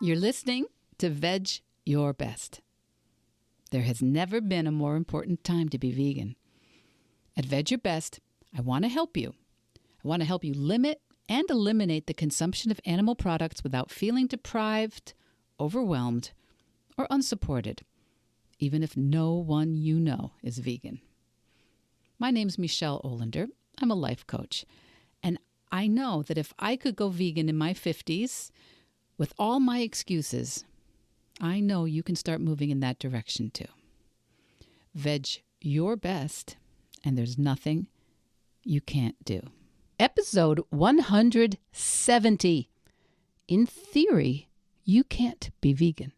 You're listening to Vedge Your Best. There has never been a more important time to be vegan. At Vedge Your Best, I want to help you. I want to help you limit and eliminate the consumption of animal products without feeling deprived, overwhelmed, or unsupported, even if no one you know is vegan. My name's Michelle Olander. I'm a life coach, and I know that if I could go vegan in my 50s, with all my excuses, I know you can start moving in that direction too. Vedge Your Best, and there's nothing you can't do. Episode 170. In theory, you can't be vegan.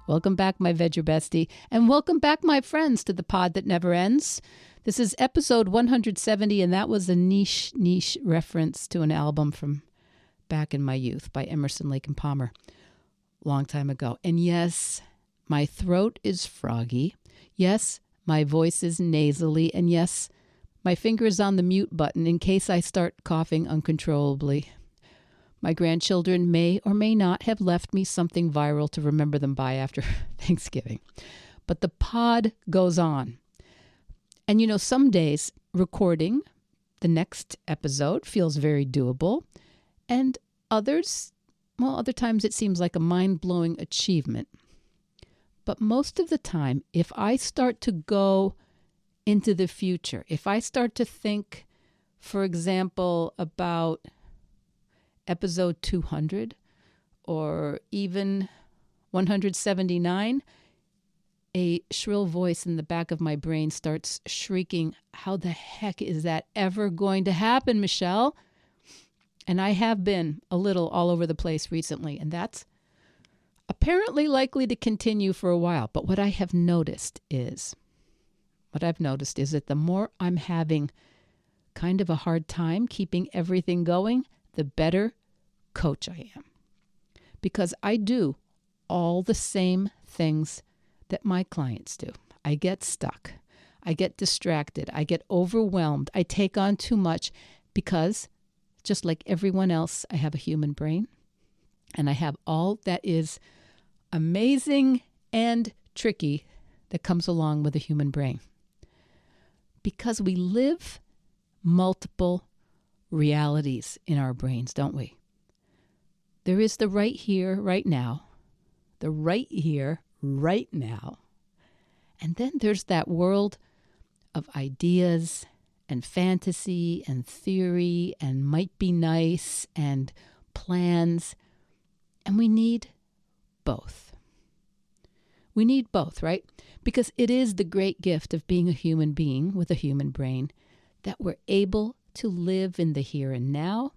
Welcome back, my Vedge Your Bestie, and welcome back, my friends, to the pod that never ends. This is episode 170, and that was a niche reference to an album from back in my youth by Emerson, Lake and Palmer, long time ago. And yes, my throat is froggy. Yes, my voice is nasally. And yes, my finger is on the mute button in case I start coughing uncontrollably. My grandchildren may or may not have left me something viral to remember them by after Thanksgiving. But the pod goes on. And you know, some days recording the next episode feels very doable. And other times it seems like a mind-blowing achievement. But most of the time, if I start to go into the future, if I start to think, for example, about episode 200 or even 179, a shrill voice in the back of my brain starts shrieking, "How the heck is that ever going to happen, Michelle?" And I have been a little all over the place recently, and that's apparently likely to continue for a while. But what I've noticed is that the more I'm having kind of a hard time keeping everything going, the better coach I am. Because I do all the same things that my clients do. I get stuck. I get distracted. I get overwhelmed. I take on too much because, just like everyone else, I have a human brain. And I have all that is amazing and tricky that comes along with a human brain. Because we live multiple realities in our brains, don't we? There is the right here, right now. The right here, right now. And then there's that world of ideas and fantasy and theory and might be nice and plans. And we need both. We need both, right? Because it is the great gift of being a human being with a human brain that we're able to live in the here and now,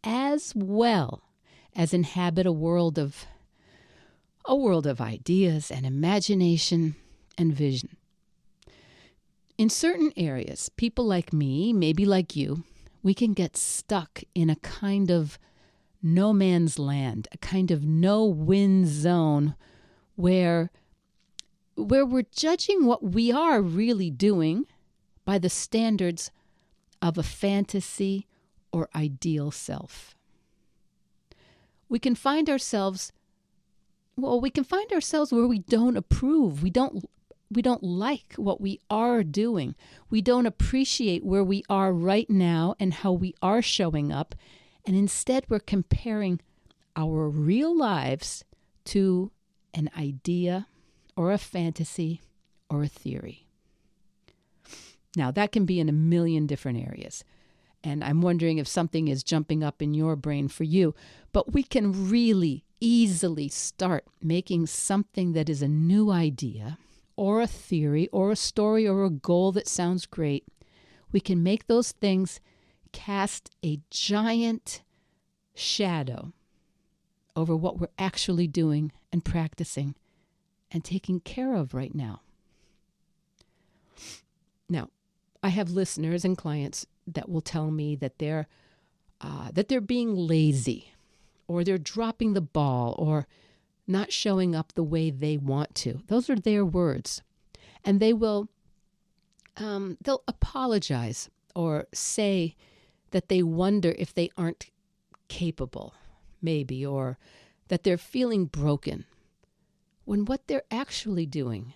as well as inhabit a world of ideas and imagination and vision. In certain areas, people like me, maybe like you, we can get stuck in a kind of no man's land, a kind of no-win zone where we're judging what we are really doing by the standards of a fantasy or ideal self. We can find ourselves where we don't approve. We don't like what we are doing. We don't appreciate where we are right now and how we are showing up. And instead, we're comparing our real lives to an idea or a fantasy or a theory. Now, that can be in a million different areas. And I'm wondering if something is jumping up in your brain for you. But we can really easily start making something that is a new idea or a theory or a story or a goal that sounds great. We can make those things cast a giant shadow over what we're actually doing and practicing and taking care of right now. Now, I have listeners and clients that will tell me that they're being lazy, or they're dropping the ball, or not showing up the way they want to. Those are their words. And they will they'll apologize or say that they wonder if they aren't capable, maybe, or that they're feeling broken, when what they're actually doing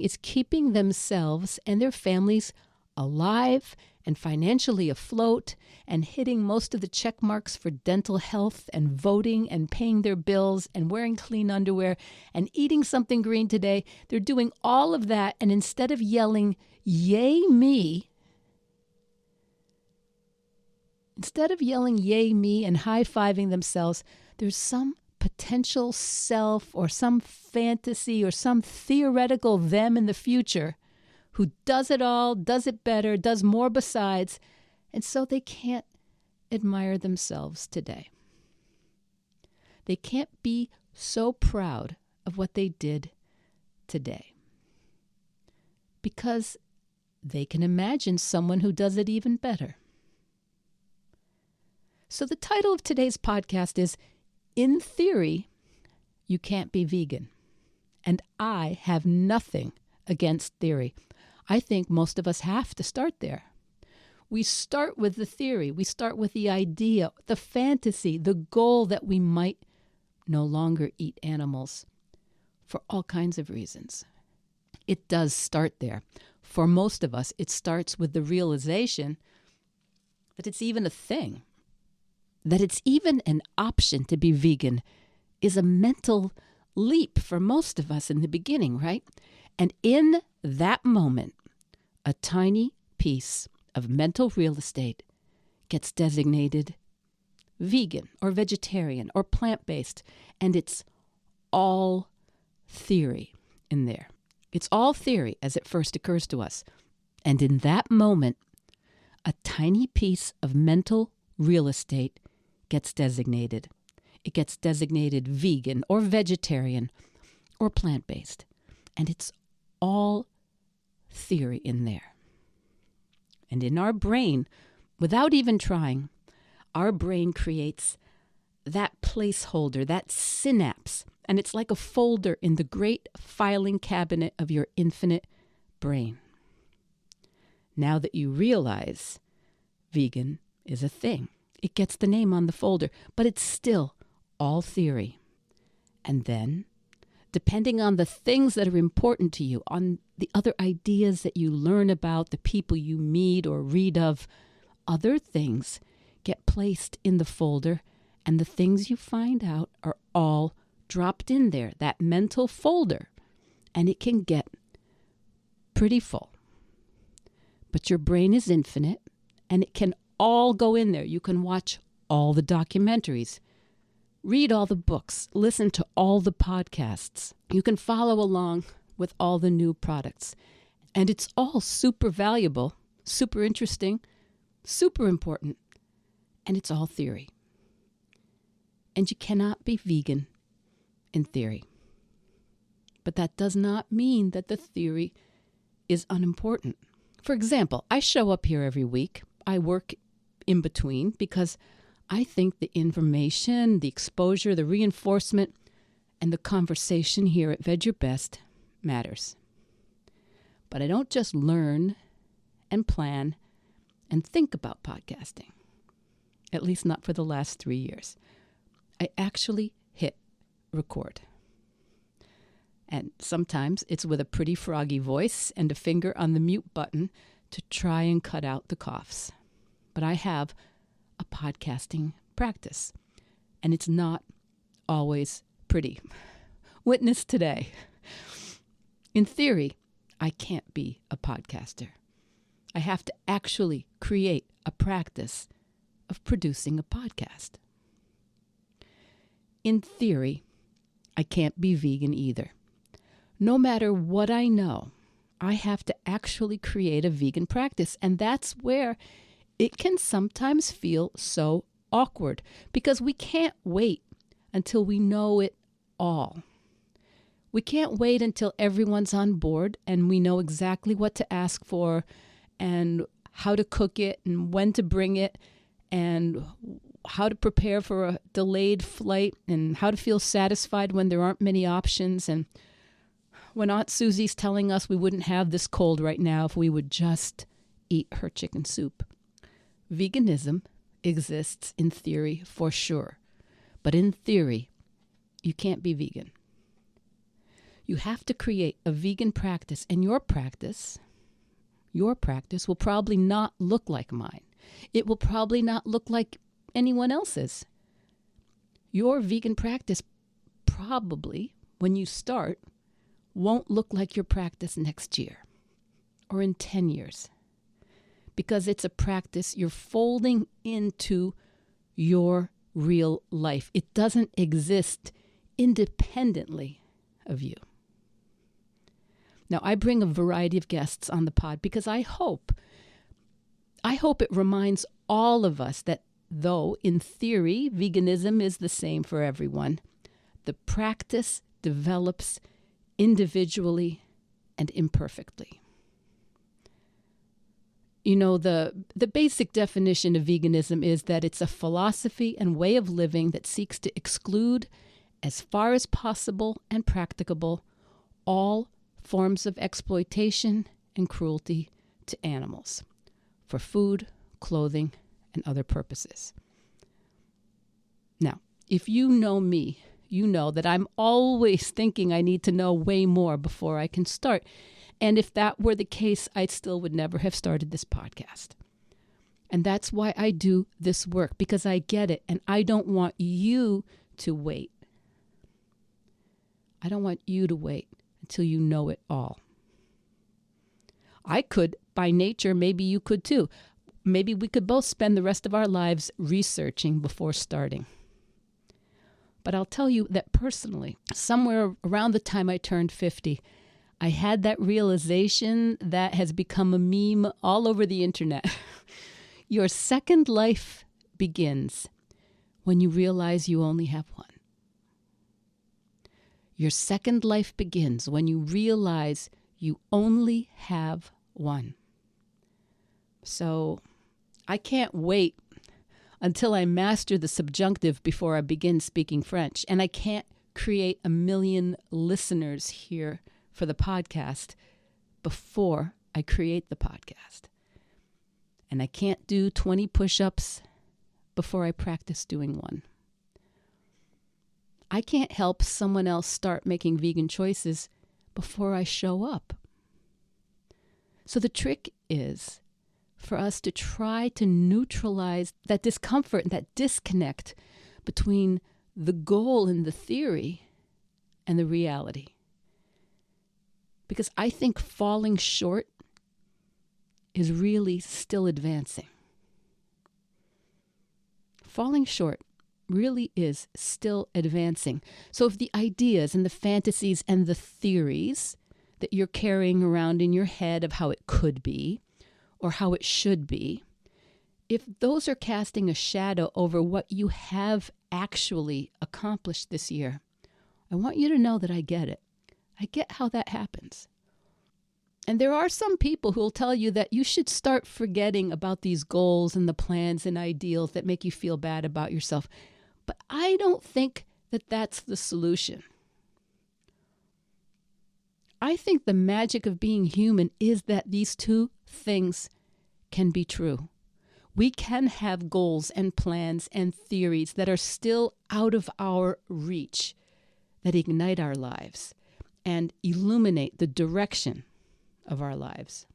is keeping themselves and their families alive and financially afloat and hitting most of the check marks for dental health and voting and paying their bills and wearing clean underwear and eating something green today. They're doing all of that, and instead of yelling, "Yay me," and high-fiving themselves, there's some potential self or some fantasy or some theoretical them in the future who does it all, does it better, does more besides, and so they can't admire themselves today. They can't be so proud of what they did today because they can imagine someone who does it even better. So the title of today's podcast is, In Theory, You Can't Be Vegan. And I have nothing against theory. I think most of us have to start there. We start with the theory. We start with the idea, the fantasy, the goal that we might no longer eat animals for all kinds of reasons. It does start there. For most of us, it starts with the realization that it's even a thing. That it's even an option to be vegan is a mental leap for most of us in the beginning, right? And in that moment, a tiny piece of mental real estate gets designated vegan or vegetarian or plant-based, and it's all theory in there. It's all theory as it first occurs to us. And in that moment, a tiny piece of mental real estate gets designated. It gets designated vegan or vegetarian or plant-based. And it's all theory in there. And in our brain, without even trying, our brain creates that placeholder, that synapse. And it's like a folder in the great filing cabinet of your infinite brain. Now that you realize vegan is a thing, it gets the name on the folder, but it's still all theory. And then, depending on the things that are important to you, on the other ideas that you learn about, the people you meet or read of, other things get placed in the folder, and the things you find out are all dropped in there, that mental folder, and it can get pretty full. But your brain is infinite, and it can all go in there. You can watch all the documentaries, read all the books, listen to all the podcasts. You can follow along with all the new products. And it's all super valuable, super interesting, super important, and it's all theory. And you cannot be vegan in theory. But that does not mean that the theory is unimportant. For example, I show up here every week. I work in between because I think the information, the exposure, the reinforcement, and the conversation here at Vedge Your Best matters. But I don't just learn and plan and think about podcasting, at least not for the last 3 years. I actually hit record. And sometimes it's with a pretty froggy voice and a finger on the mute button to try and cut out the coughs. But I have a podcasting practice, and it's not always pretty. Witness today. In theory, I can't be a podcaster. I have to actually create a practice of producing a podcast. In theory, I can't be vegan either. No matter what I know, I have to actually create a vegan practice, and that's where it can sometimes feel so awkward because we can't wait until we know it all. We can't wait until everyone's on board and we know exactly what to ask for and how to cook it and when to bring it and how to prepare for a delayed flight and how to feel satisfied when there aren't many options and when Aunt Susie's telling us we wouldn't have this cold right now if we would just eat her chicken soup. Veganism exists in theory for sure, but in theory, you can't be vegan. You have to create a vegan practice, and your practice will probably not look like mine. It will probably not look like anyone else's. Your vegan practice probably, when you start, won't look like your practice next year or in 10 years, because it's a practice you're folding into your real life. It doesn't exist independently of you. Now, I bring a variety of guests on the pod because I hope it reminds all of us that though in theory veganism is the same for everyone, the practice develops individually and imperfectly. You know, the basic definition of veganism is that it's a philosophy and way of living that seeks to exclude, as far as possible and practicable, all forms of exploitation and cruelty to animals for food, clothing, and other purposes. Now, if you know me, you know that I'm always thinking I need to know way more before I can start. And if that were the case, I still would never have started this podcast. And that's why I do this work, because I get it, and I don't want you to wait. I don't want you to wait until you know it all. I could, by nature, maybe you could too. Maybe we could both spend the rest of our lives researching before starting. But I'll tell you that personally, somewhere around the time I turned 50, I had that realization that has become a meme all over the internet. Your second life begins when you realize you only have one. Your second life begins when you realize you only have one. So I can't wait until I master the subjunctive before I begin speaking French. And I can't create 1 million listeners here for the podcast before I create the podcast. And I can't do 20 push-ups before I practice doing one. I can't help someone else start making vegan choices before I show up. So the trick is for us to try to neutralize that discomfort, that disconnect between the goal and the theory and the reality. Because I think falling short is really still advancing. Falling short really is still advancing. So if the ideas and the fantasies and the theories that you're carrying around in your head of how it could be or how it should be, if those are casting a shadow over what you have actually accomplished this year, I want you to know that I get it. I get how that happens. And there are some people who will tell you that you should start forgetting about these goals and the plans and ideals that make you feel bad about yourself. But I don't think that that's the solution. I think the magic of being human is that these two things can be true. We can have goals and plans and theories that are still out of our reach, that ignite our lives and illuminate the direction of our lives.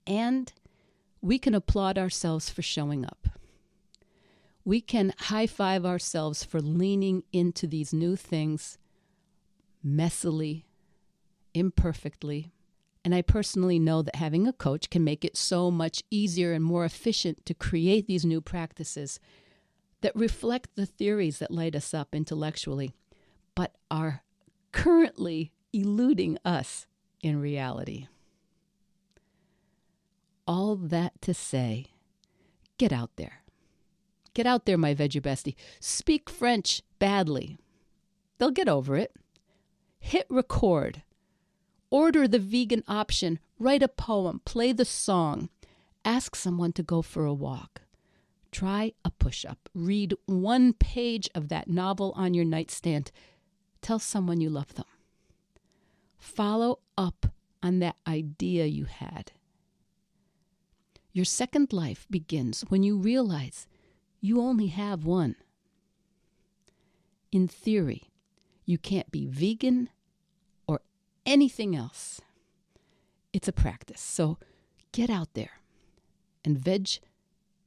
And we can applaud ourselves for showing up. We can high-five ourselves for leaning into these new things messily, imperfectly. And I personally know that having a coach can make it so much easier and more efficient to create these new practices that reflect the theories that light us up intellectually, but are currently eluding us in reality. All that to say, get out there. Get out there, my Vedge bestie. Speak French badly. They'll get over it. Hit record. Order the vegan option. Write a poem. Play the song. Ask someone to go for a walk. Try a push-up. Read one page of that novel on your nightstand. Tell someone you love them. Follow up on that idea you had. Your second life begins when you realize you only have one. In theory, you can't be vegan or anything else. It's a practice, so get out there and veg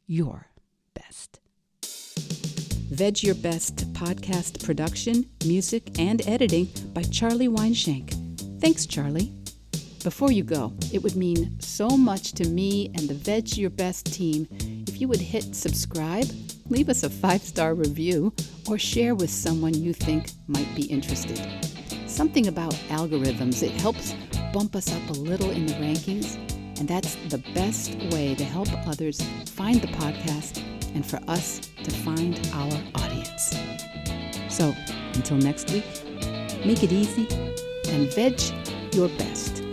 your best. Veg Your Best podcast production, music, and editing by Charlie Weinshank. Thanks, Charlie. Before you go, it would mean so much to me and the Veg Your Best team if you would hit subscribe, leave us a 5-star review, or share with someone you think might be interested. Something about algorithms, it helps bump us up a little in the rankings, and that's the best way to help others find the podcast and for us to find our audience. So, until next week, make it easy and veg your best.